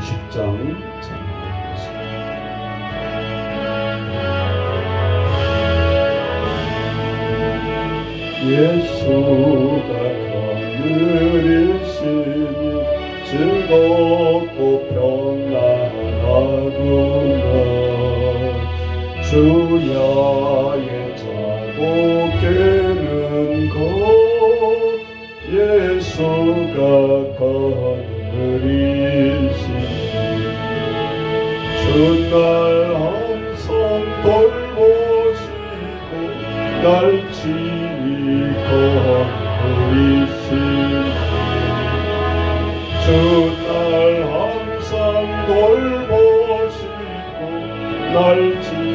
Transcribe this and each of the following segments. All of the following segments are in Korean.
20장 찬양하겠습니다. 예수가 하늘이시니 즐겁고 평안하구나. 주야의 자고 깨는 것 예수가 하늘이시니 주날 항상 돌보시고 날 지키시니 주날 항상 돌보시고 날 지키시니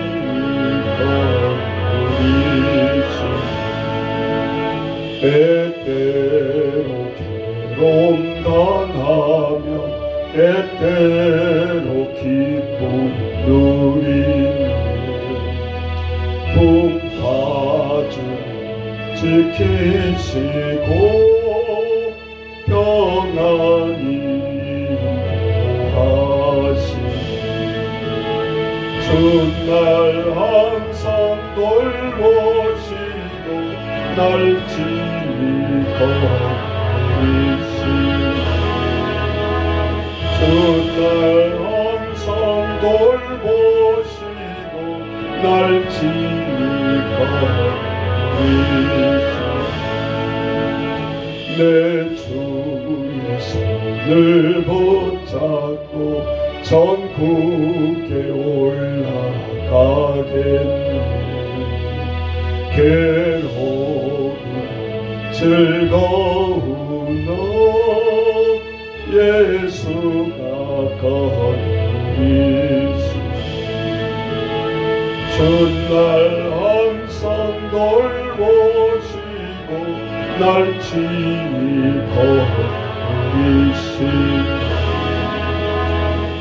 때때로 괴로움 당하며 때때로 기쁨 누리며 풍파주님 지키시고 평안히 인도하시니 주날 항상 돌보시고 날 지키시니 주날 항상 돌보시고 날 지키시니 내 주의 손을 붙잡고 전국에 올라가겠네. 괴로우나 즐거우나 예수가 거느리시니 주날 항상 돌보시고 날 지키시니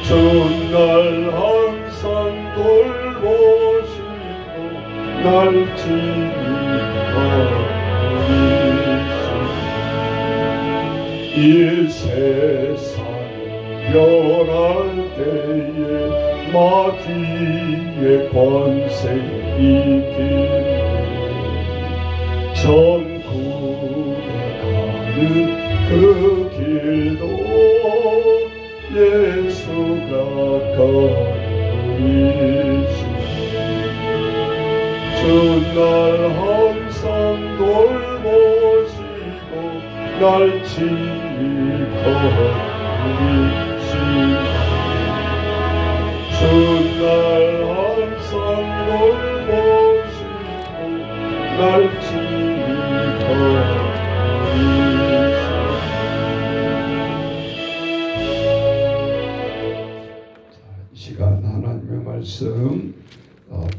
주날 항상 돌보시고 날 지키시니 이 세상 멸할 때에 마귀의 권세 이기네. 천국에 가는 그 길도 예수가 거느리시니 주날 항상 돌보시고 날 지키시니 주날 항상 돌보시고 날 지키시니 이 시간 하나님의 말씀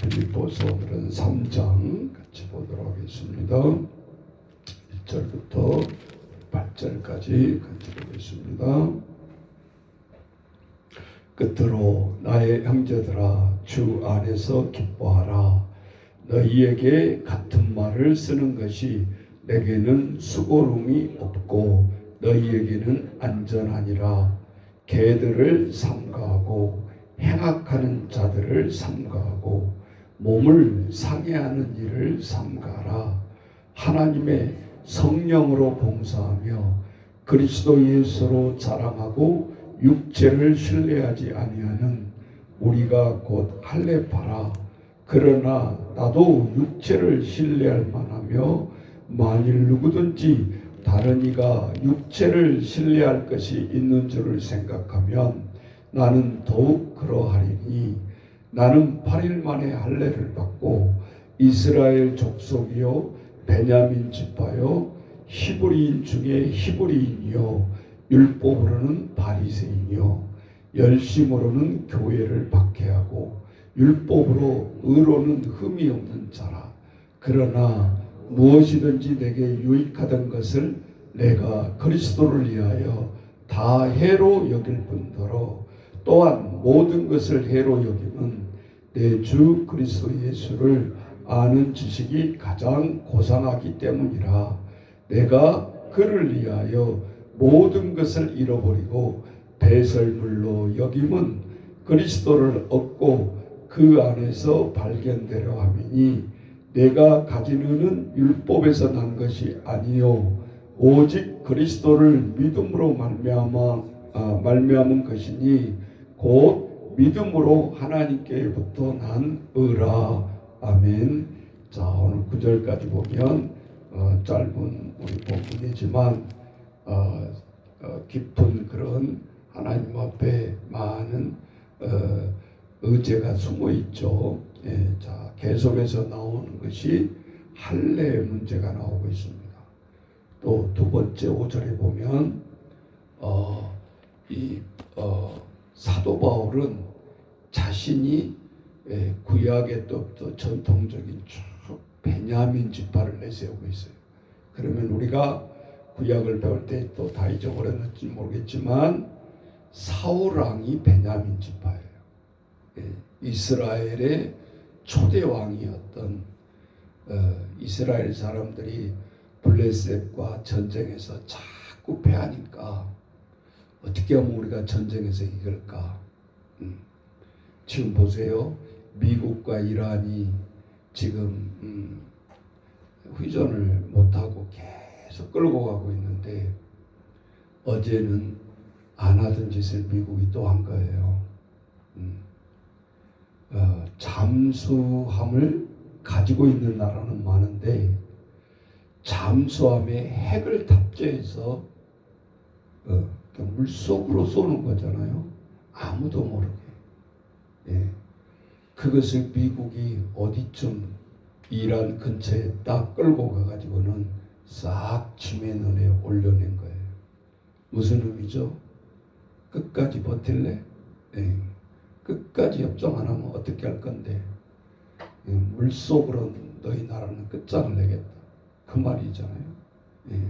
빌립보서 3장 같이 보도록 하겠습니다. 1절부터 8절까지 같이 보겠습니다. 끝으로 나의 형제들아 주 안에서 기뻐하라. 너희에게 같은 말을 쓰는 것이 내게는 수고로움이 없고 너희에게는 안전하니라. 개들을 삼가하고 행악하는 자들을 삼가하고 몸을 상해하는 일을 삼가하라. 하나님의 성령으로 봉사하며 그리스도 예수로 자랑하고 육체를 신뢰하지 아니하는 우리가 곧 할례파라. 그러나 나도 육체를 신뢰할 만하며 만일 누구든지 다른 이가 육체를 신뢰할 것이 있는 줄을 생각하면 나는 더욱 그러하리니 나는 8일 만에 할례를 받고 이스라엘 족속이요 베냐민 지파요 히브리인 중에 히브리인이요 율법으로는 바리새인이요 열심으로는 교회를 박해하고 율법으로 의로는 흠이 없는 자라. 그러나 무엇이든지 내게 유익하던 것을 내가 그리스도를 위하여 다 해로 여길 뿐더러 또한 모든 것을 해로 여김은 내 주 그리스도 예수를 아는 지식이 가장 고상하기 때문이라. 내가 그를 위하여 모든 것을 잃어버리고 배설물로 여김은 그리스도를 얻고 그 안에서 발견되려 함이니 내가 가지는 율법에서 난 것이 아니요 오직 그리스도를 믿음으로 말미암은 것이니 곧 믿음으로 하나님께부터 난 의라. 아멘. 자, 오늘 9절까지 보면 짧은 우리 본문이지만 깊은 그런 하나님 앞에 많은 의제가 숨어 있죠. 예, 자, 계속해서 나오는 것이 할례 문제가 나오고 있습니다. 또 두 번째 5절에 보면 사도 바울은 자신이 구약의 또 전통적인 쭉 베냐민 지파를 내세우고 있어요. 그러면 우리가 구약을 배울 때 또 다 잊어버렸는지 모르겠지만 사울 왕이 베냐민 지파예요. 이스라엘의 초대 왕이었던 이스라엘 사람들이 블레셋과 전쟁에서 자꾸 패하니까 어떻게 하면 우리가 전쟁에서 이길까? 지금 보세요. 미국과 이란이 지금 휴전을 못하고 계속 끌고 가고 있는데 어제는 안 하던 짓을 미국이 또 한 거예요. 잠수함을 가지고 있는 나라는 많은데 잠수함에 핵을 탑재해서 물속으로 쏘는 거잖아요. 아무도 모르게. 예. 그것을 미국이 어디쯤 이란 근처에 딱 끌고 가가지고는 싹 지면에 올려낸 거예요. 무슨 의미죠? 끝까지 버틸래? 예. 끝까지 협정 안 하면 어떻게 할 건데? 예. 물속으로 너희 나라는 끝장을 내겠다. 그 말이잖아요. 예.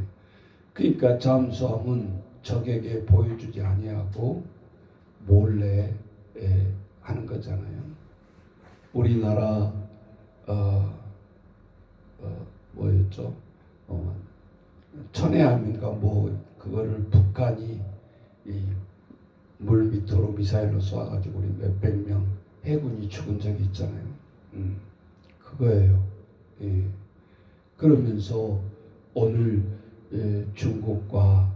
그러니까 잠수함은 적에게 보여주지 아니하고 몰래 하는 거잖아요. 우리나라 뭐였죠? 천해함인가 뭐 그거를 북한이 이 물 밑으로 미사일로 쏴가지고 우리 몇백 명 해군이 죽은 적이 있잖아요. 그거예요. 예. 그러면서 오늘 중국과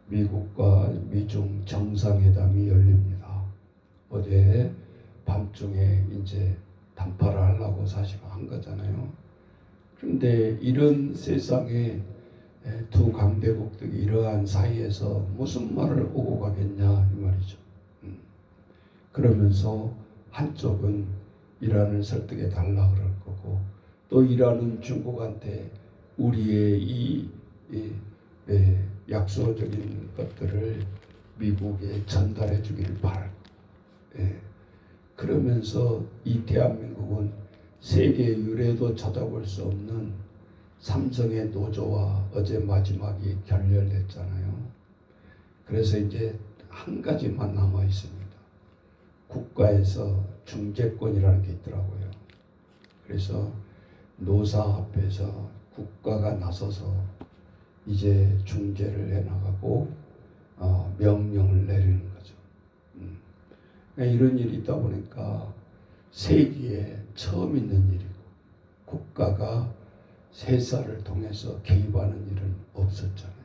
미국과 미중 정상회담이 열립니다. 어제 밤중에 이제 담파를 하려고 사실 한 거잖아요. 그런데 이런 세상에 두 강대국들이 이러한 사이에서 무슨 말을 오고 가겠냐 이 말이죠. 그러면서 한쪽은 이란을 설득해 달라 그럴 거고 또 이란은 중국한테 우리의 이 약속적인 것들을 미국에 전달해 주기를 바랄 거고 그러면서 이 대한민국은 세계 유례도 찾아볼 수 없는 삼성의 노조와 어제 마지막이 결렬됐잖아요. 그래서 이제 한 가지만 남아 있습니다. 국가에서 중재권이라는 게 있더라고요. 그래서 노사 앞에서 국가가 나서서 이제 중재를 해나가고 명령을 내리는 거죠. 이런 일이 있다 보니까 세기에 처음 있는 일이고 국가가 세사를 통해서 개입하는 일은 없었잖아요.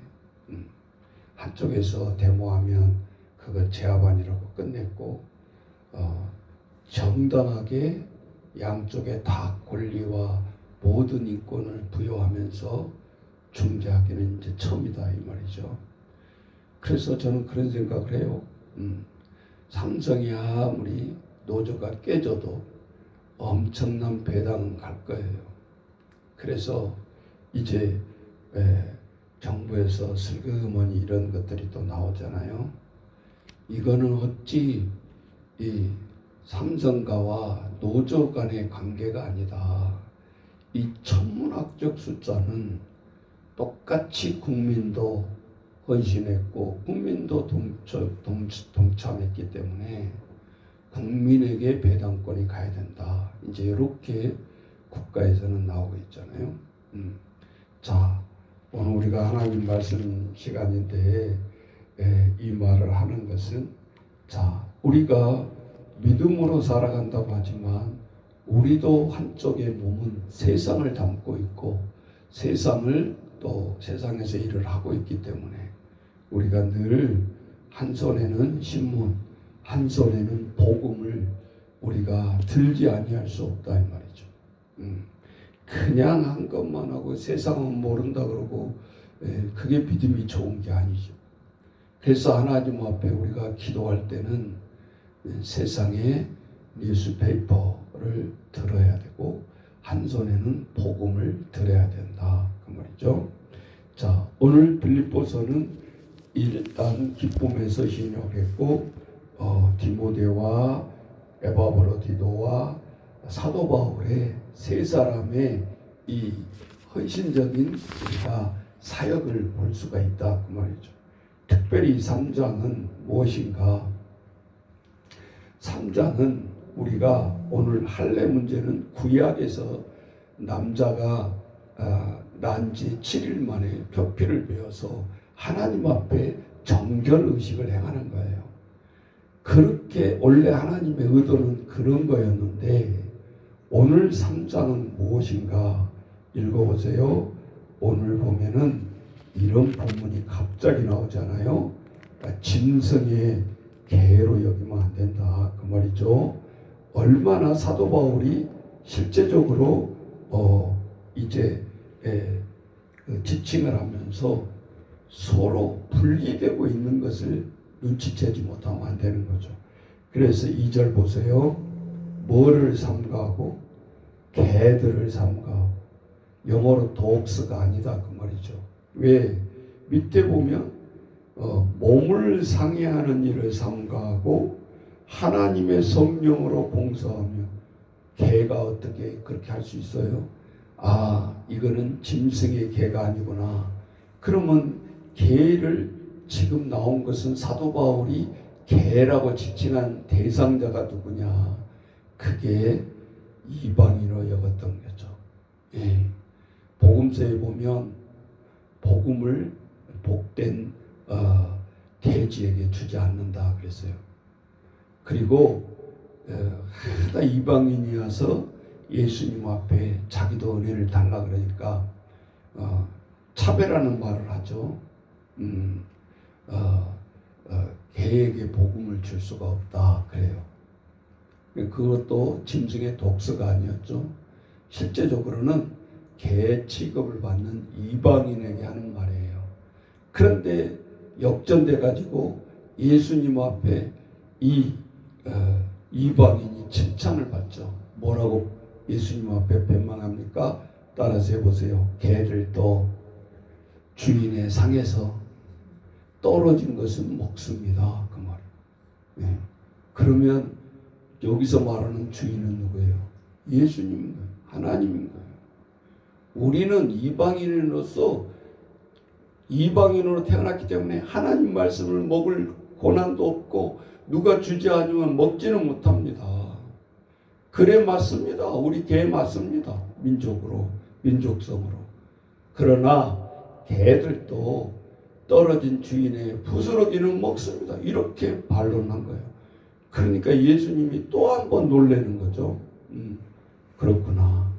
한쪽에서 데모하면 그거 제압안이라고 끝냈고 정당하게 양쪽에 다 권리와 모든 인권을 부여하면서 중재하기는 이제 처음이다 이 말이죠. 그래서 저는 그런 생각을 해요. 삼성이 아무리 노조가 깨져도 엄청난 배당은 갈 거예요. 그래서 이제 정부에서 슬그머니 이런 것들이 또 나오잖아요. 이거는 어찌 이 삼성가와 노조 간의 관계가 아니다. 이 천문학적 숫자는 똑같이 국민도 헌신했고 국민도 동참했기 때문에 국민에게 배당권이 가야 된다. 이제 이렇게 국가에서는 나오고 있잖아요. 자, 오늘 우리가 하나님 말씀 시간인데 이 말을 하는 것은, 자, 우리가 믿음으로 살아간다고 하지만 우리도 한쪽의 몸은 세상을 담고 있고 세상을 또 세상에서 일을 하고 있기 때문에 우리가 늘 한 손에는 신문, 한 손에는 복음을 우리가 들지 아니할 수 없다 이 말이죠. 그냥 한 것만 하고 세상은 모른다 그러고 그게 믿음이 좋은 게 아니죠. 그래서 하나님 앞에 우리가 기도할 때는 세상의 뉴스페이퍼를 들어야 되고 한 손에는 복음을 들어야 된다 그 말이죠. 자, 오늘 빌립보서는 일단 기쁨에서 신역했고 디모데와 에바브로디도와 사도 바울의 세 사람의 이 헌신적인 우리가 사역을 볼 수가 있다 그 말이죠. 특별히 3장은 무엇인가? 3장은 우리가 오늘 할례 문제는 구약에서 남자가 난 지 7일 만에 표피를 베어서 하나님 앞에 정결의식을 행하는 거예요. 그렇게 원래 하나님의 의도는 그런 거였는데 오늘 3장은 무엇인가 읽어보세요. 오늘 보면은 이런 본문이 갑자기 나오잖아요. 짐승의 개로 여기면 안 된다 그 말이죠. 얼마나 사도 바울이 실제적으로 이제 지칭을 하면서 서로 분리되고 있는 것을 눈치채지 못하면 안 되는 거죠. 그래서 2절 보세요. 뭐를 삼가하고 개들을 삼가하고, 영어로 독스가 아니다 그 말이죠. 왜? 밑에 보면 몸을 상해하는 일을 삼가하고 하나님의 성령으로 봉사하며. 개가 어떻게 그렇게 할 수 있어요? 아, 이거는 짐승의 개가 아니구나. 그러면 개를 지금 나온 것은 사도 바울이 개라고 지칭한 대상자가 누구냐? 그게 이방인으로 여겼던 거죠. 예. 복음서에 보면 복음을 복된 돼지에게 주지 않는다 그랬어요. 그리고 하다 이방인이 와서 예수님 앞에 자기도 은혜를 달라 그러니까 차별하는 말을 하죠. 개에게 복음을 줄 수가 없다 그래요. 그것도 짐승의 독서가 아니었죠. 실제적으로는 개 취급을 받는 이방인에게 하는 말이에요. 그런데 역전돼 가지고 예수님 앞에 이 이방인이 칭찬을 받죠. 뭐라고 예수님 앞에 변망합니까? 따라서 해보세요. 개들도 주인의 상에서 떨어진 것은 먹습니다. 그 말. 네. 그러면 여기서 말하는 주인은 누구예요? 예수님인 거예요. 하나님인 거예요. 우리는 이방인으로서 이방인으로 태어났기 때문에 하나님 말씀을 먹을 고난도 없고 누가 주지 않으면 먹지는 못합니다. 그래 맞습니다. 우리 개 맞습니다. 민족으로, 민족성으로. 그러나 개들도 떨어진 주인의 부스러기는 먹습니다. 이렇게 반론한 거예요. 그러니까 예수님이 또 한 번 놀라는 거죠. 그렇구나.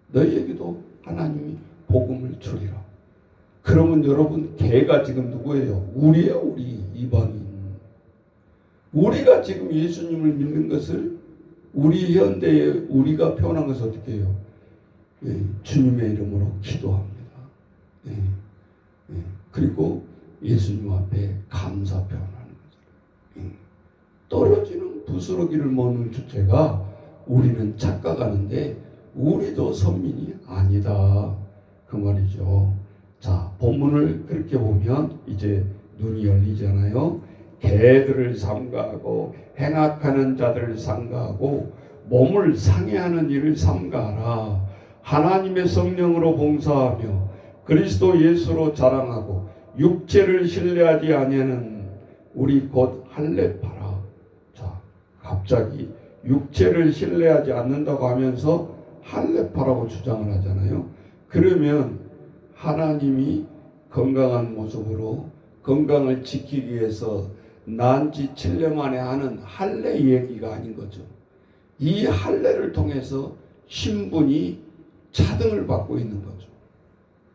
너희에게도 하나님이 복음을 주리라. 그러면 여러분 개가 지금 누구예요? 우리예요. 우리 이방인. 우리가 지금 예수님을 믿는 것을 우리 현대에 우리가 표현한 것을 어떻게 해요? 예, 주님의 이름으로 기도합니다. 예, 예. 그리고 예수님 앞에 감사 표현하는 거죠. 예. 떨어지는 부스러기를 먹는 주체가 우리는 착각하는데 우리도 선민이 아니다 그 말이죠. 자, 본문을 그렇게 보면 이제 눈이 열리잖아요. 개들을 삼가하고 행악하는 자들을 삼가하고 몸을 상해하는 일을 삼가하라. 하나님의 성령으로 봉사하며 그리스도 예수로 자랑하고 육체를 신뢰하지 아니하는 우리 곧 할례파라. 자, 갑자기 육체를 신뢰하지 않는다고 하면서 할례파라고 주장을 하잖아요. 그러면 하나님이 건강한 모습으로 건강을 지키기 위해서 난 지 7년 만에 하는 할례 얘기가 아닌 거죠. 이 할례를 통해서 신분이 차등을 받고 있는 거죠.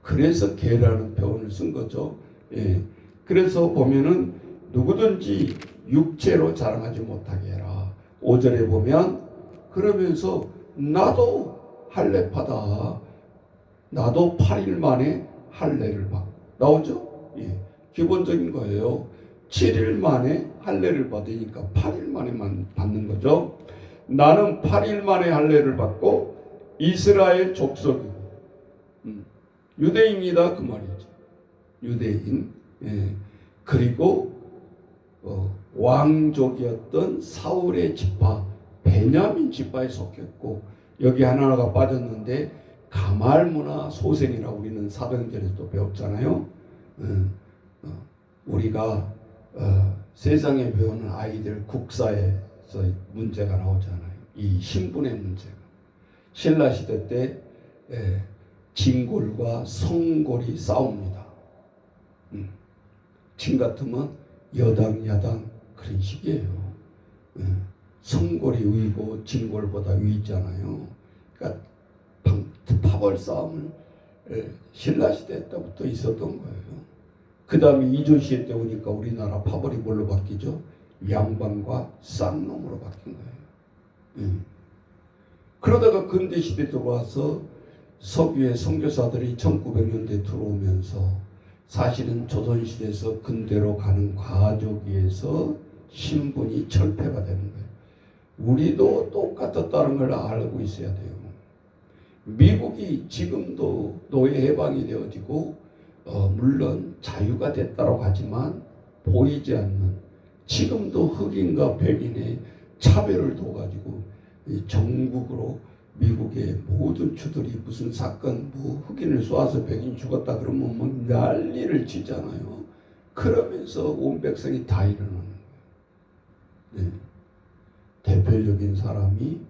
그래서 계라는 표현을 쓴 거죠. 예. 그래서 보면은 누구든지 육체로 자랑하지 못하게 해라. 5절에 보면 그러면서 나도 할례파다. 나도 8일 만에 할례를 받고 나오죠? 예. 기본적인 거예요. 7일 만에 할례를 받으니까 8일 만에만 받는 거죠. 나는 8일 만에 할례를 받고 이스라엘 족속이고 유대인이다 그 말이죠. 유대인. 예. 그리고 왕족이었던 사울의 지파 베냐민 지파에 속했고 여기 하나가 빠졌는데 가말문화 소생이라고 우리는 사도행전에서도 배웠잖아요. 우리가 세상에 배우는 아이들 국사에서 문제가 나오잖아요. 이 신분의 문제가. 신라 시대 때 진골과 성골이 싸웁니다. 지금 같으면 여당 야당 그런 식이에요. 성골이 위고 진골보다 위 있잖아요. 그러니까 파벌 싸움을 신라 시대 때부터 있었던 거예요. 그 다음에 이조 시대 때 오니까 우리나라 파벌이 뭘로 바뀌죠? 양반과 쌍놈으로 바뀐 거예요. 그러다가 근대 시대 들어와서 서구의 선교사들이 1900년대 들어오면서 사실은 조선시대에서 근대로 가는 과정에서 신분이 철폐가 되는 거예요. 우리도 똑같았다는 걸 알고 있어야 돼요. 미국이 지금도 노예 해방이 되어지고 물론 자유가 됐다고 하지만 보이지 않는 지금도 흑인과 백인의 차별을 둬가지고 전국으로 미국의 모든 주들이 무슨 사건 뭐 흑인을 쏘아서 백인 죽었다 그러면 막 난리를 치잖아요. 그러면서 온 백성이 다 일어나는 거예요. 네. 대표적인 사람이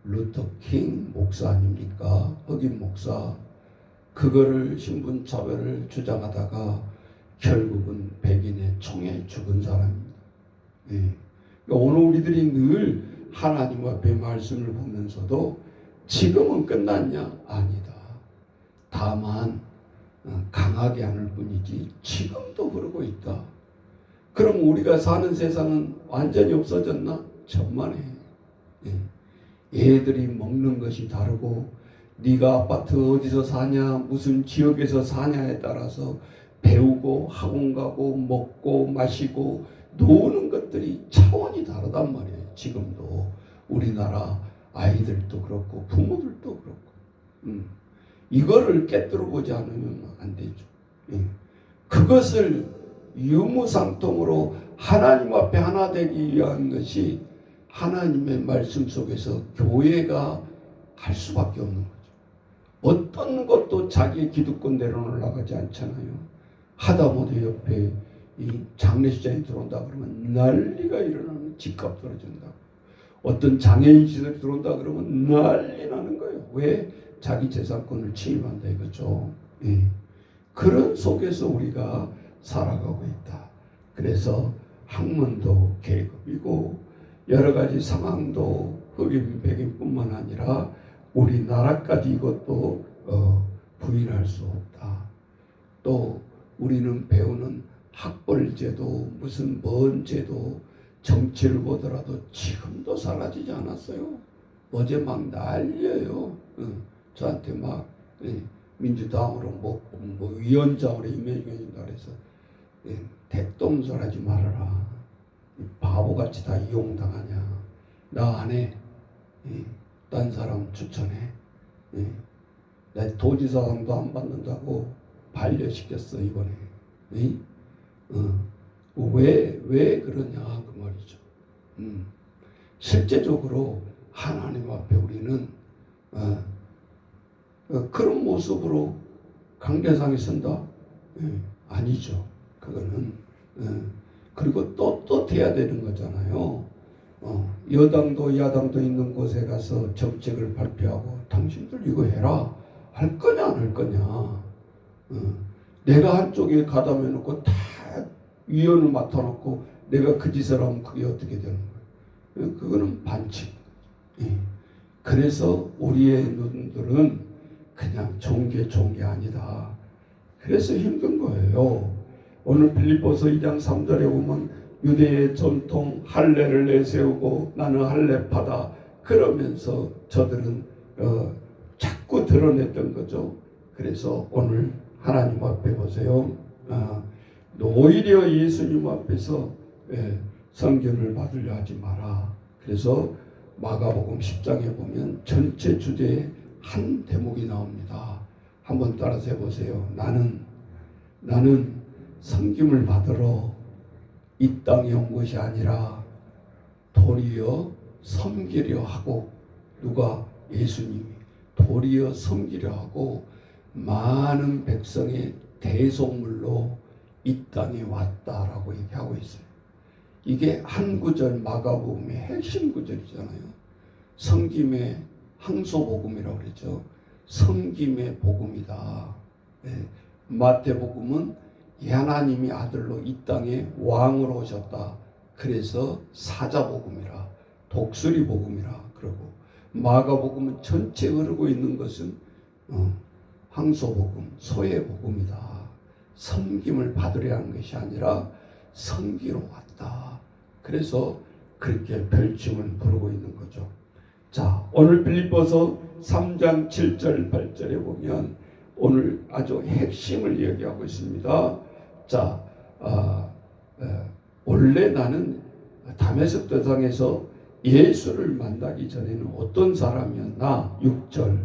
루터킹 목사 아닙니까? 흑인 목사. 그거를 신분차별을 주장하다가 결국은 백인의 총에 죽은 사람입니다. 네. 오늘 우리들이 늘 하나님 앞에 말씀을 보면서도 지금은 끝났냐? 아니다. 다만 강하게 하는 뿐이지 지금도 그러고 있다. 그럼 우리가 사는 세상은 완전히 없어졌나? 천만에. 애들이 먹는 것이 다르고 네가 아파트 어디서 사냐 무슨 지역에서 사냐에 따라서 배우고 학원 가고 먹고 마시고 노는 것들이 차원이 다르단 말이에요. 지금도 우리나라 아이들도 그렇고 부모들도 그렇고 이거를 깨뜨려 보지 않으면 안 되죠. 그것을 유무상통으로 하나님 앞에 하나 되기 위한 것이 하나님의 말씀 속에서 교회가 할 수밖에 없는 거죠. 어떤 것도 자기 기득권 내려놓으려고 하지 않잖아요. 하다못해 옆에 이 장례식장에 들어온다 그러면 난리가 일어나는 집값 떨어진다. 어떤 장애인 시설에 들어온다 그러면 난리 나는 거예요. 왜? 자기 재산권을 침입한다 이거죠. 그런 속에서 우리가 살아가고 있다. 그래서 학문도 계급이고 여러 가지 상황도 흑인 백인뿐만 아니라 우리나라까지 이것도 부인할 수 없다. 또 우리는 배우는 학벌제도 무슨 뭔 제도 정치를 보더라도 지금도 사라지지 않았어요. 어제 막 난리예요. 저한테 막 민주당으로 뭐 위원장으로 임명해준다 그래서 대똥설 하지 말아라. 바보같이 다 이용당하냐. 나 안 해. 딴 사람 추천해. 내 도지사장도 안 받는다고 반려시켰어 이번에. 왜 그러냐 그 말이죠. 실제적으로 하나님 앞에 우리는 그런 모습으로 강대상에 쓴다? 아니죠. 그거는 그리고 떳떳해야 되는 거잖아요. 여당도 야당도 있는 곳에 가서 정책을 발표하고 당신들 이거 해라 할 거냐 안 할 거냐. 내가 한쪽에 가담해 놓고 다 위원을 맡아놓고 내가 그 짓을 하면 그게 어떻게 되는 거예요? 그거는 반칙. 그래서 우리의 눈들은 그냥 좋은 게 아니다. 그래서 힘든 거예요. 오늘 빌립보서 2장 3절에 보면 유대의 전통 할례를 내세우고 나는 할례파다 그러면서 저들은 자꾸 드러냈던 거죠. 그래서 오늘 하나님 앞에 보세요. 오히려 예수님 앞에서 성견을 받으려 하지 마라. 그래서 마가복음 10장에 보면 전체 주제에 한 대목이 나옵니다. 한번 따라서 해보세요. 나는 섬김을 받으러 이 땅에 온 것이 아니라 도리어 섬기려 하고, 누가? 예수님이 도리어 섬기려 하고 많은 백성의 대속물로 이 땅에 왔다라고 얘기하고 있어요. 이게 한 구절 마가복음의 핵심 구절이잖아요. 섬김의 항소복음이라고 그러죠. 섬김의 복음이다. 마태복음은 하나님이 아들로 이 땅에 왕으로 오셨다. 그래서 사자복음이라, 독수리복음이라 그러고, 마가복음은 전체 흐르고 있는 것은 항소복음, 소예복음이다. 섬김을 받으려 하는 것이 아니라 섬기러 왔다. 그래서 그렇게 별칭을 부르고 있는 거죠. 자, 오늘 빌립보서 3장 7절 8절에 보면 오늘 아주 핵심을 얘기하고 있습니다. 자, 원래 나는 다메섹 도상에서 예수를 만나기 전에는 어떤 사람이었나? 6절.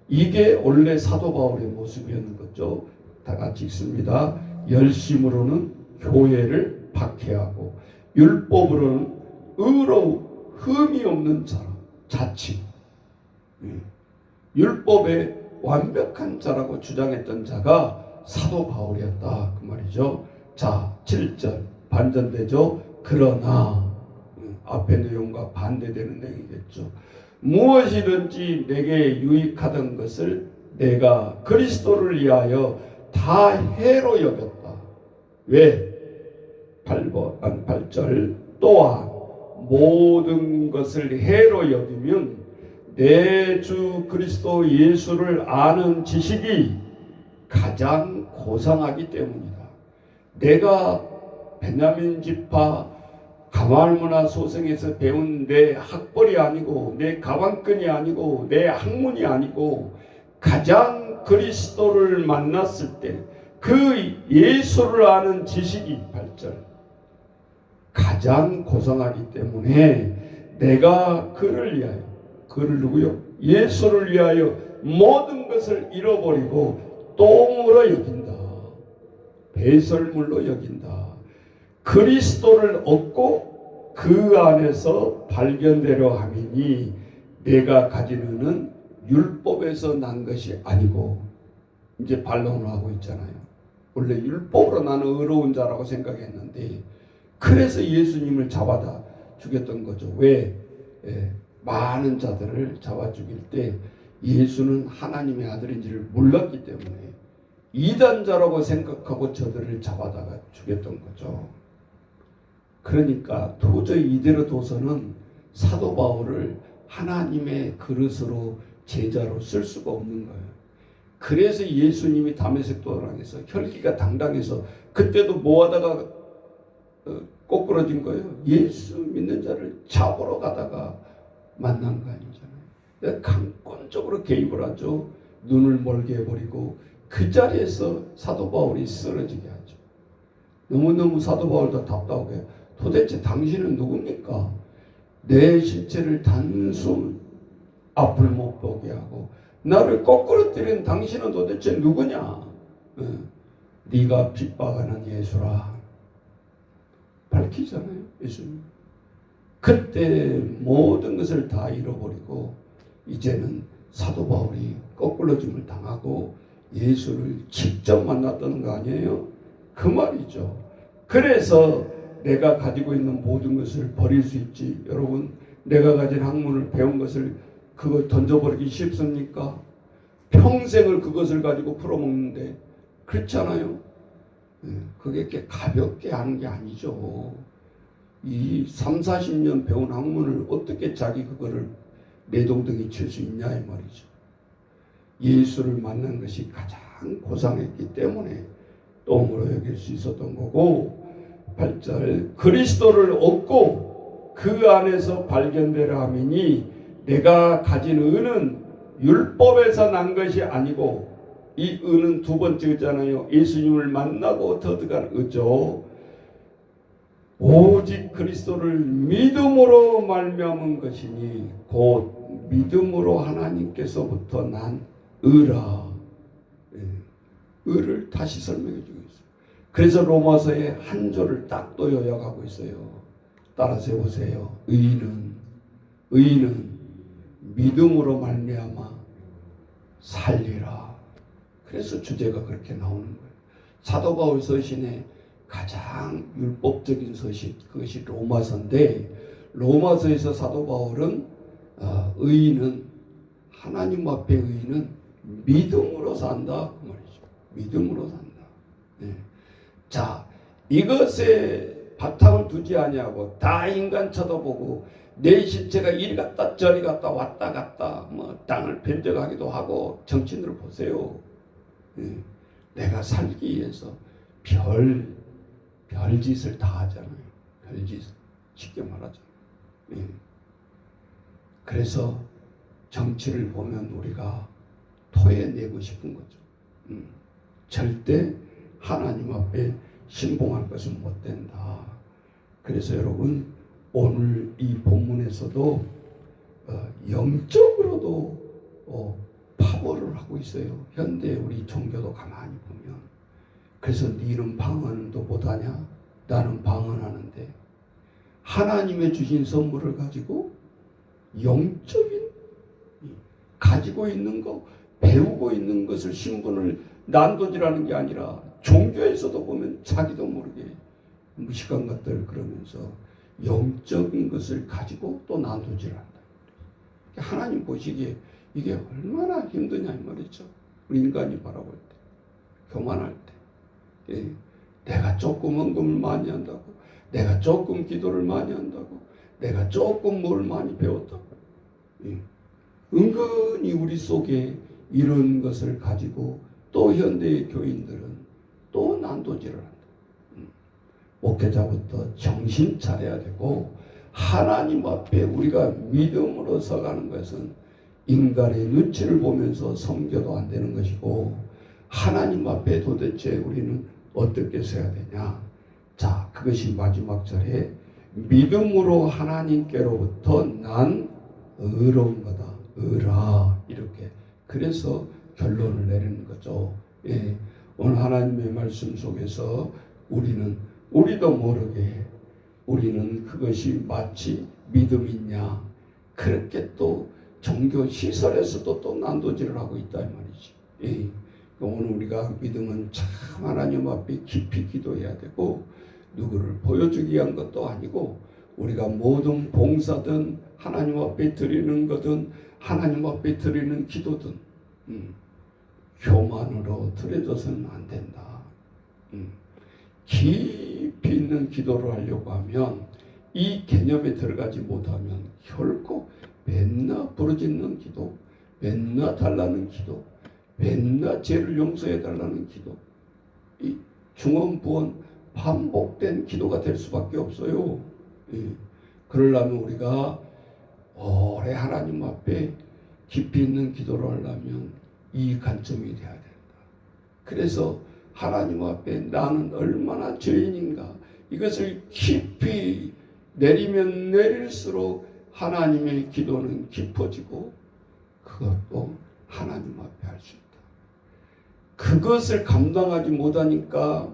이게 원래 사도 바울의 모습이었는 거죠. 다 같이 읽습니다. 열심으로는 교회를 박해하고 율법으로는 의로우 흠이 없는 사람, 자칭. 율법의 완벽한 자라고 주장했던 자가 사도 바울이었다 그 말이죠. 자, 7절 반전되죠. 그러나 앞의 내용과 반대되는 내용이겠죠. 무엇이든지 내게 유익하던 것을 내가 그리스도를 위하여 다 해로 여겼다. 왜? 8절 또한 모든 것을 해로 여기면 내 주 그리스도 예수를 아는 지식이 가장 고상하기 때문이다. 내가 베냐민 지파 가말문화 소생에서 배운 내 학벌이 아니고 내 가방끈이 아니고 내 학문이 아니고 가장 그리스도를 만났을 때 그 예수를 아는 지식이 8절 가장 고상하기 때문에 내가 그를 위하여, 그를 누구요? 예수를 위하여 모든 것을 잃어버리고 똥으로 여긴다. 배설물로 여긴다. 그리스도를 얻고 그 안에서 발견되려 함이니 내가 가진 은은 율법에서 난 것이 아니고, 이제 반론을 하고 있잖아요. 원래 율법으로 나는 의로운 자라고 생각했는데 그래서 예수님을 잡아다 죽였던 거죠. 왜? 많은 자들을 잡아 죽일 때 예수는 하나님의 아들인지를 몰랐기 때문에 이단자라고 생각하고 저들을 잡아다가 죽였던 거죠. 그러니까 도저히 이대로 둬서는 사도 바울을 하나님의 그릇으로 제자로 쓸 수가 없는 거예요. 그래서 예수님이 다메섹 도상에서 혈기가 당당해서 그때도 뭐 하다가 꼬꾸러진 거예요. 예수 믿는 자를 잡으러 가다가 만난 거 아니잖아요. 강권적으로 개입을 하죠. 눈을 멀게 해버리고 그 자리에서 사도 바울이 쓰러지게 하죠. 너무너무 사도 바울도 답답하게, 도대체 당신은 누굽니까? 내 실체를 단순 앞을 못 보게 하고 나를 거꾸로 때린 당신은 도대체 누구냐? 네가 핍박하는 예수라. 밝히잖아요, 예수님. 그때 모든 것을 다 잃어버리고 이제는 사도 바울이 거꾸로짐을 당하고 예수를 직접 만났다는 거 아니에요? 그 말이죠. 그래서 내가 가지고 있는 모든 것을 버릴 수 있지. 여러분, 내가 가진 학문을 배운 것을 그거 던져버리기 쉽습니까? 평생을 그것을 가지고 풀어먹는데 그렇잖아요. 그게 이렇게 가볍게 하는 게 아니죠. 이 3, 40년 배운 학문을 어떻게 자기 그거를 내동댕이 칠 수 있냐 이 말이죠. 예수를 만난 것이 가장 고상했기 때문에 똥으로 여길 수 있었던 거고, 8절 그리스도를 얻고 그 안에서 발견되라 하미니 내가 가진 의는 율법에서 난 것이 아니고, 이 의는 두 번째 의잖아요. 예수님을 만나고 터득한 의죠. 오직 그리스도를 믿음으로 말미암은 것이니 곧 믿음으로 하나님께서부터 난 의라. 의를 다시 설명해 주고 있어요. 그래서 로마서의 한 조를 딱 또 요약하고 있어요. 따라서 해보세요. 의인은 믿음으로 말미암아 살리라. 그래서 주제가 그렇게 나오는 거예요. 사도 바울 서신의 가장 율법적인 서신, 그것이 로마서인데, 로마서에서 사도 바울은 의인은, 하나님 앞에 의인은 믿음으로 산다 그 말이죠. 믿음으로 산다. 네. 자, 이것에 바탕을 두지 아니하고 다 인간 쳐다보고 내 실체가 이리 갔다 저리 갔다 왔다 갔다 뭐 땅을 변적하기도 하고, 정치인들 보세요. 네. 내가 살기 위해서 별짓을 다 하잖아요. 별짓, 쉽게 말하죠. 네. 그래서 정치를 보면 우리가 토해내고 싶은 거죠. 절대 하나님 앞에 신봉할 것은 못 된다. 그래서 여러분, 오늘 이 본문에서도 영적으로도 파벌을 하고 있어요. 현대 우리 종교도 가만히 보면. 그래서 니는 방언도 못하냐? 나는 방언하는데, 하나님의 주신 선물을 가지고 영적인 가지고 있는 거, 배우고 있는 것을, 신분을 난도질하는 게 아니라 종교에서도 보면 자기도 모르게 무식한 것들 그러면서 영적인 것을 가지고 또 난도질을 한다. 하나님 보시기에 이게 얼마나 힘드냐 이 말이죠. 우리 인간이 바라볼 때, 교만할 때, 내가 조금 언급을 많이 한다고, 내가 조금 기도를 많이 한다고, 내가 조금 뭘 많이 배웠다고. 은근히 우리 속에 이런 것을 가지고 또 현대의 교인들은 또 난도질을 한다. 목회자부터 정신 차려야 되고, 하나님 앞에 우리가 믿음으로 서가는 것은 인간의 눈치를 보면서 섬겨도 안 되는 것이고, 하나님 앞에 도대체 우리는 어떻게 서야 되냐. 자, 그것이 마지막 절에 믿음으로 하나님께로부터 난 의로운 거다. 의라. 이렇게. 그래서 결론을 내리는 거죠. 예. 오늘 하나님의 말씀 속에서 우리도 모르게 우리는 그것이 마치 믿음이냐, 그렇게 또 종교 시설에서도 또 난도질을 하고 있다 이 말이지. 예. 오늘 우리가 믿음은 참 하나님 앞에 깊이 기도해야 되고, 누구를 보여주기 위한 것도 아니고, 우리가 모든 봉사든 하나님 앞에 드리는 것든 하나님 앞에 드리는 기도든 교만으로 드려져서는 안 된다. 깊이 있는 기도를 하려고 하면, 이 개념에 들어가지 못하면 결코 맨날 부르짖는 기도, 맨날 달라는 기도, 맨날 죄를 용서해 달라는 기도, 이 중언부언 반복된 기도가 될 수밖에 없어요. 그러려면 우리가 오래 하나님 앞에 깊이 있는 기도를 하려면 이 관점이 돼야 된다. 그래서 하나님 앞에 나는 얼마나 죄인인가, 이것을 깊이 내리면 내릴수록 하나님의 기도는 깊어지고, 그것도 하나님 앞에 할 수 있다. 그것을 감당하지 못하니까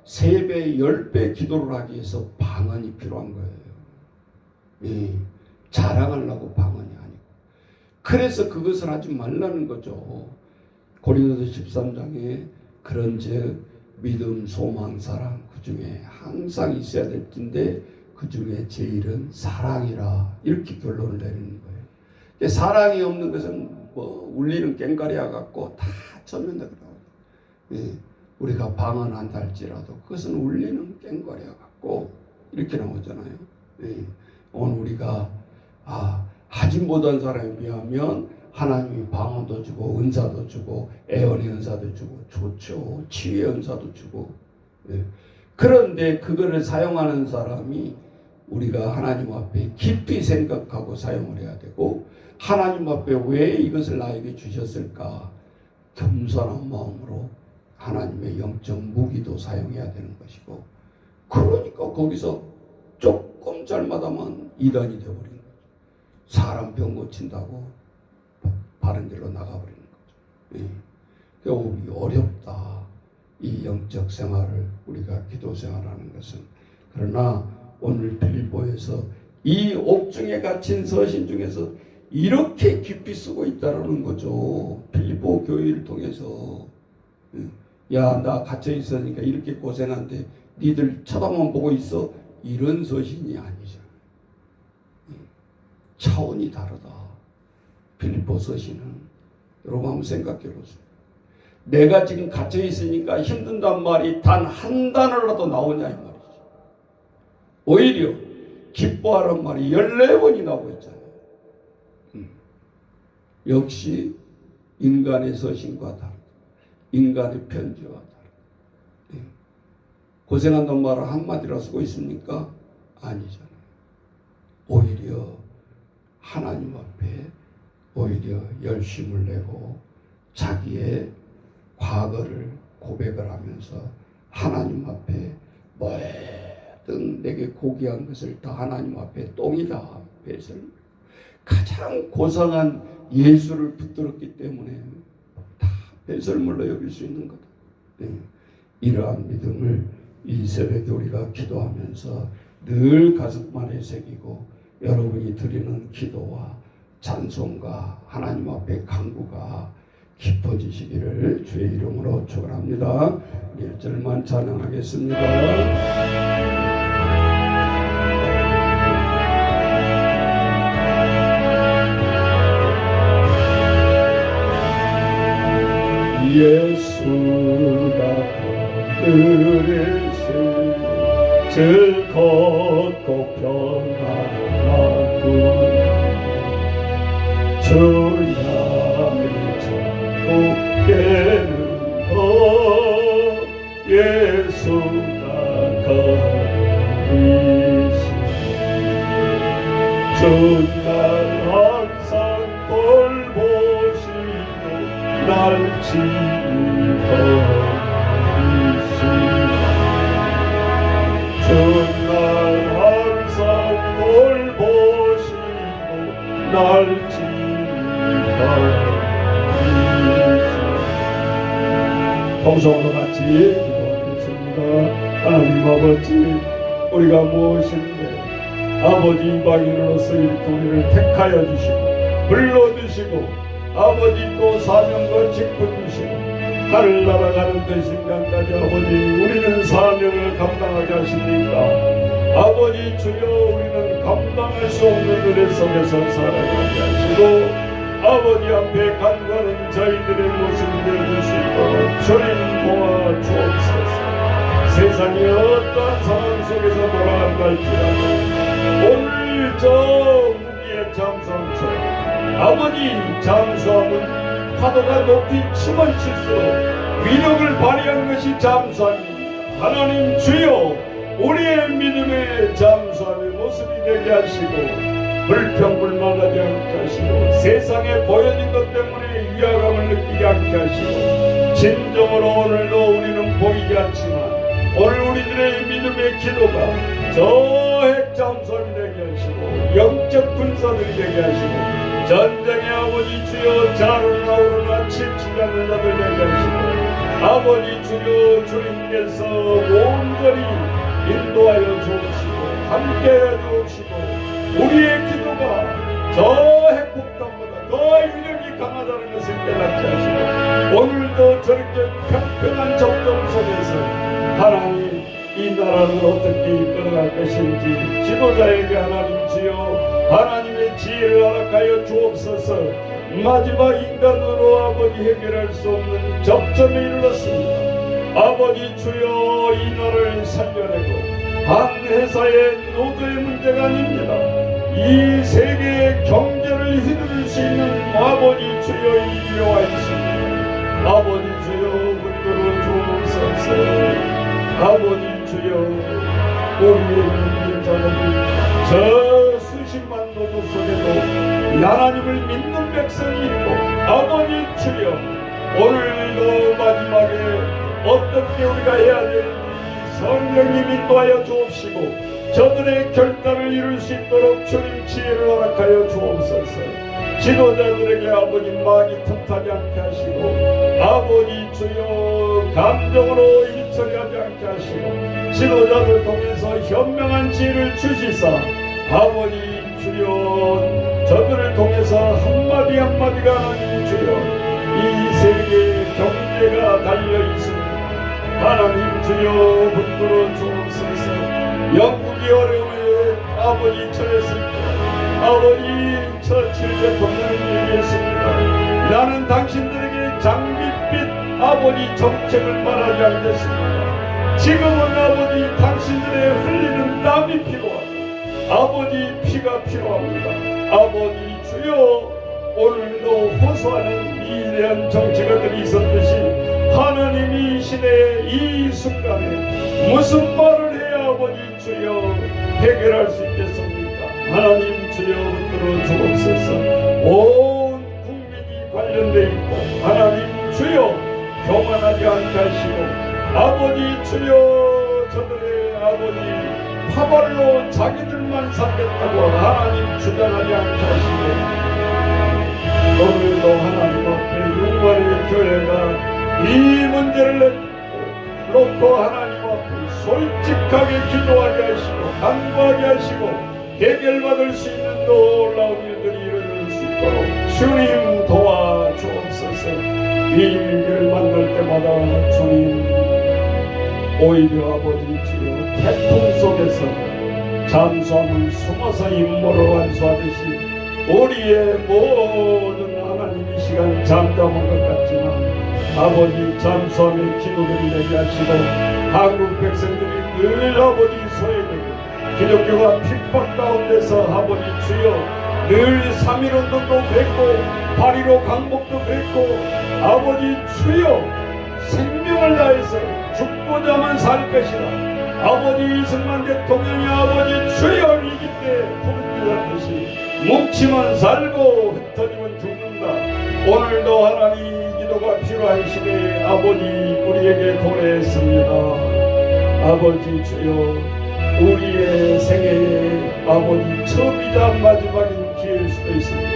3배, 10배 기도를 하기 위해서 방언이 필요한 거예요. 자랑하려고 방언이 아니고. 그래서 그것을 하지 말라는 거죠. 고린도서 13장에 그런즉 믿음, 소망, 사랑, 그 중에 항상 있어야 될 텐데 그 중에 제일은 사랑이라, 이렇게 결론을 내리는 거예요. 사랑이 없는 것은 뭐 울리는 꽹과리와 같고 다 전면다 그러고. 우리가 방언한다 할지라도 그것은 울리는 꽹과리와 같고 이렇게 나오잖아요. 예. 오늘 우리가 하지 못한 사람에 비하면 하나님이 방언도 주고 은사도 주고 애언의 은사도 주고 좋죠. 치유의 은사도 주고. 예. 그런데 그거를 사용하는 사람이 우리가 하나님 앞에 깊이 생각하고 사용을 해야 되고, 하나님 앞에 왜 이것을 나에게 주셨을까 겸손한 마음으로 하나님의 영적 무기도 사용해야 되는 것이고, 그러니까 거기서 조금 잘못하면 이단이 되어버리는 거죠. 사람 병 고친다고 바른 길로 나가버리는 거죠. 그러니까 어렵다, 이 영적 생활을, 우리가 기도 생활하는 것은. 그러나 오늘 빌립보에서 이 옥중에 갇힌 서신 중에서 이렇게 깊이 쓰고 있다는 거죠. 빌립보 교회를 통해서. 야, 나 갇혀 있으니까 이렇게 고생한데 니들 쳐다만 보고 있어? 이런 서신이 아니잖아. 차원이 다르다. 빌립보 서신은. 여러분 한번 생각해 보세요. 내가 지금 갇혀 있으니까 힘든단 말이 단 한 단어라도 나오냐 이 말이죠. 오히려 기뻐하란 말이 14번이 나오고 있잖아요. 역시 인간의 서신과 다르다. 인간의 편지와 다르다. 고생한다는 말을 한마디로 쓰고 있습니까? 아니잖아요. 오히려 하나님 앞에 오히려 열심을 내고 자기의 과거를 고백을 하면서 하나님 앞에 모든 내게 고귀한 것을 다 하나님 앞에 똥이다 배설, 가장 고상한 예수를 붙들었기 때문에 다 배설물로 여길 수 있는 거다. 이러한 믿음을 이 새벽에 우리가 기도하면서 늘 가슴만에 새기고, 여러분이 드리는 기도와 찬송과 하나님 앞에 간구가 깊어지시기를 주의 이름으로 축원합니다. 1절만 찬양하겠습니다. 예수가 그늘에서 즐겁고 평안하고 주야를 찾고 깨는 것, 예수가 그늘이시 주날 항상 돌보시고 날 지키시고 주날 항상 돌보시고 날 지키시고. 동성으로 같이 기도하겠습니다. 하나님 아버지, 우리가 무엇인데 아버지 이방인으로서 이렇게 우리를 택하여 주시고 불러주시고 아버지 또 사명과 직분 주시고 하늘 날아가는 그 순간까지 아버지 우리는 사명을 감당하게 하십니까? 아버지 주여, 우리는 감당할 수 없는 은혜 속에서 살아가게 하시고 아버지 앞에 간구하는 저희들의 모습을 보여줄 수 있도록 주님 도와주옵소서. 세상이 어떠한 상황 속에서 돌아간다 할지라도 오늘 저 무기의 잠수함처럼 아버지 잠수함은 파도가 높이 치면 칠수록 위력을 발휘한 것이 잠수함입니다. 하나님 주여, 우리의 믿음의 잠수함의 모습이 되게 하시고 불평불만하지 않게 하시고 세상에 보여진 것 때문에 위화감을 느끼지 않게 하시고 진정으로 오늘도 우리는 보이지 않지만 오늘 우리들의 믿음의 기도가 저 핵잠수함이 되게 하시고 영적 군사들이 되게 하시고 전쟁의 아버지 주여 자로나 오르나 칩치지 않는 자들 되게 하시고 아버지 주여 주님께서 온전히 인도하여 주옵시고 함께하여 주옵시고 우리의 기도가 저 핵폭탄보다 더 위력이 강하다는 것을 깨닫게 하시고 오늘도 저렇게 평평한 적정 속에서 하나님 이 나라를 어떻게 이끌어갈 것인지 지도자에게 하나님 주여 하나님의 지혜를 허락하여 주옵소서. 마지막 인간으로 아버지 해결할 수 없는 접점에 이르렀습니다. 아버지 주여 이 나라를 살려내고 한 회사의 노조의 문제가 아닙니다. 이 세계의 경제를 휘두를 수 있는 아버지 주여 이리로 와 있습니다. 아버지 주여 붙들어 주옵소서. 아버지 주여 우리의 민자들이 저 수십만 노조 속에도 하나님을 믿는 백성이 있고 아버지 주여 오늘도 마지막에 어떻게 우리가 해야 되는지 성령님이 인도하여 주옵시고 저들의 결단을 이룰 수 있도록 주님 지혜를 허락하여 주옵소서. 지도자들에게 아버지 마음이 틈타지 않게 하시고 아버지 주여 감정으로 일처리하지 않게 하시고 지도자들 통해서 현명한 지혜를 주시사 아버지 주여 저들을 통해서 한마디 한마디가 하나님 주여 이 세계의 경제가 달려있습니다. 하나님 주여 붙들어 주옵소서. 영국이 어려움에 아버지 처했을 때 아버지 처칠 대통령을 얘기했습니다. 나는 당신들에게 장밋빛 아버지 정책을 말하지 않겠습니다. 지금은 아버지 당신들의 흘리는 땀이 필요하다. 아버지 피가 필요합니다. 아버지 주여 오늘도 호소하는 위대한 정치가들이 있었듯이 하나님이 이 시대의 이 순간에 무슨 말을 해야 아버지 주여 해결할 수 있겠습니까? 하나님 주여 붙들어 주옵소서. 온 국민이 관련되어 있고 하나님 주여 교만하지 않게 하시고 아버지 주여 저들의 아버지 파벌로 자기들만 삼겠다고 하나님 주장하지 않게 하시고 오늘도 하나님 앞에 육만의 교회가 이 문제를 놓고 하나님 앞에 솔직하게 기도하게 하시고 간구하게 하시고 해결받을 수 있는 놀라운 일들이 이루어질 수 있도록 주님 도와주옵소서. 위기를 만날 때마다 주님 오히려 아버지 주여 태풍 속에서 잠수함을 숨어서 임무를 완수하듯이 우리의 모든 하나님 이 시간 잠잠한 것 같지만 아버지 잠수함에 기도를 내게 하시고 한국 백성들이 늘 아버지 소외되고 기독교가 핍박 가운데서 아버지 주여 늘 3.1운동도 그랬고 8.15 강복도 그랬고 아버지 주여 생명을 다해서 죽고자만 살 것이다. 아버지 이승만 대통령이 아버지 주여 위기 때 부르짖었듯이 뭉치면 살고 흩어지면 죽는다. 오늘도 하나님 기도가 필요한 시대에 아버지 우리에게 도래했습니다. 아버지 주여 우리의 생애의 아버지 처음이자 마지막인 기회일 수도 있습니다.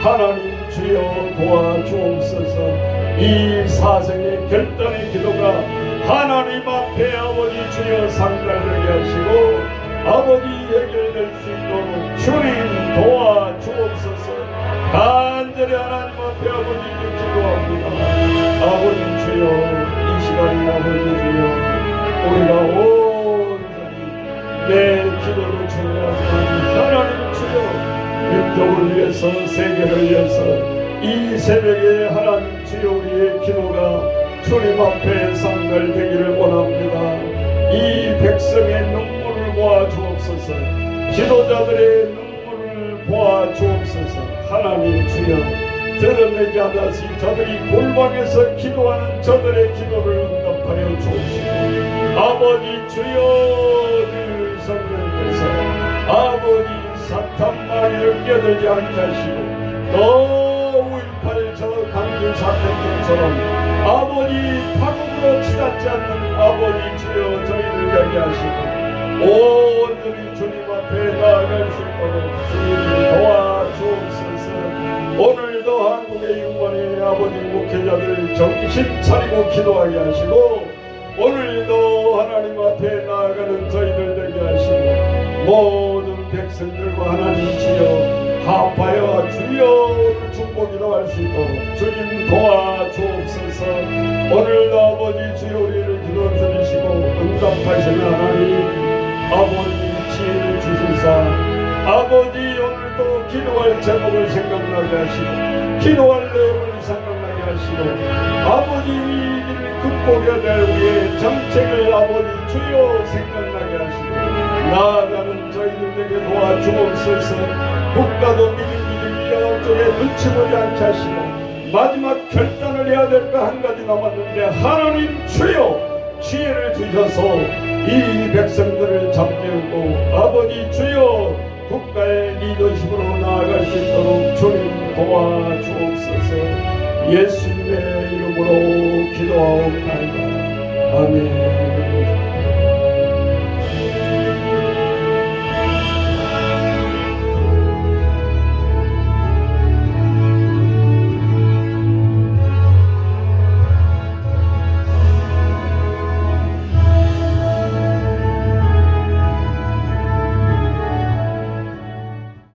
하나님 주여 도와주옵소서. 이 사생의 결단의 기도가 하나님 앞에 아버지 주여 상달되게 하시고 아버지 해결될 수 있도록 주님 도와주옵소서. 간절히 하나님 앞에 아버지 기도합니다. 아버지 주여 이 시간에 아버지 주여 우리가 온전히 내 기도도 중요하지만 하나님 주여 민족을 위해서 세계를 위해서 이 새벽에 하나님 주여 우리의 기도가 주님 앞에 상달되기를 원합니다. 이 백성의 눈물을 보아 주옵소서. 지도자들의 눈물을 보아 주옵소서. 하나님 주여 드러내지 않았으니 저들이 골방에서 기도하는 저들의 기도를 응답하여 주옵시고 아버지 주여 늘 성령께서 아버지 사탄 마귀를 끼어들지 않게 하시고 또 5.18 저 강진 사건처럼 아버지 파국으로 치닫지 않는 아버지 주여 저희를 되게 하시고 온전히 주님 앞에 나아갈 수 있도록 주님 도와주옵소서. 오늘도 한국의 육만의 아버지 목회자들 정신 차리고 기도하게 하시고 오늘도 하나님 앞에 나아가는 저희들 되게 하시고 모든 백성들과 하나님 주여 합하여 주여 축복이라 할 수 있도록 주님 도와주옵소서. 오늘도 아버지 주여 우리를 기도 들으시고 응답하시는 하나님 아버지 지혜를 주시사 아버지 오늘도 기도할 제목을 생각나게 하시고 기도할 내용을 생각나게 하시고 아버지 위기를 극복해야 될 우리의 정책을 아버지 주여 생각나게 하시고 나아가는 저희들에게 도와주옵소서. 국가도 미리미리 쪽에 눈치 보지 않게 하시고 마지막 결단을 해야 될 거 한 가지 남았는데 하나님 주여 지혜를 주셔서 이 백성들을 잠재우고 아버지 주여 국가의 리더십으로 나아갈 수 있도록 주님 도와주옵소서. 예수님의 이름으로 기도하옵나이다. 아멘.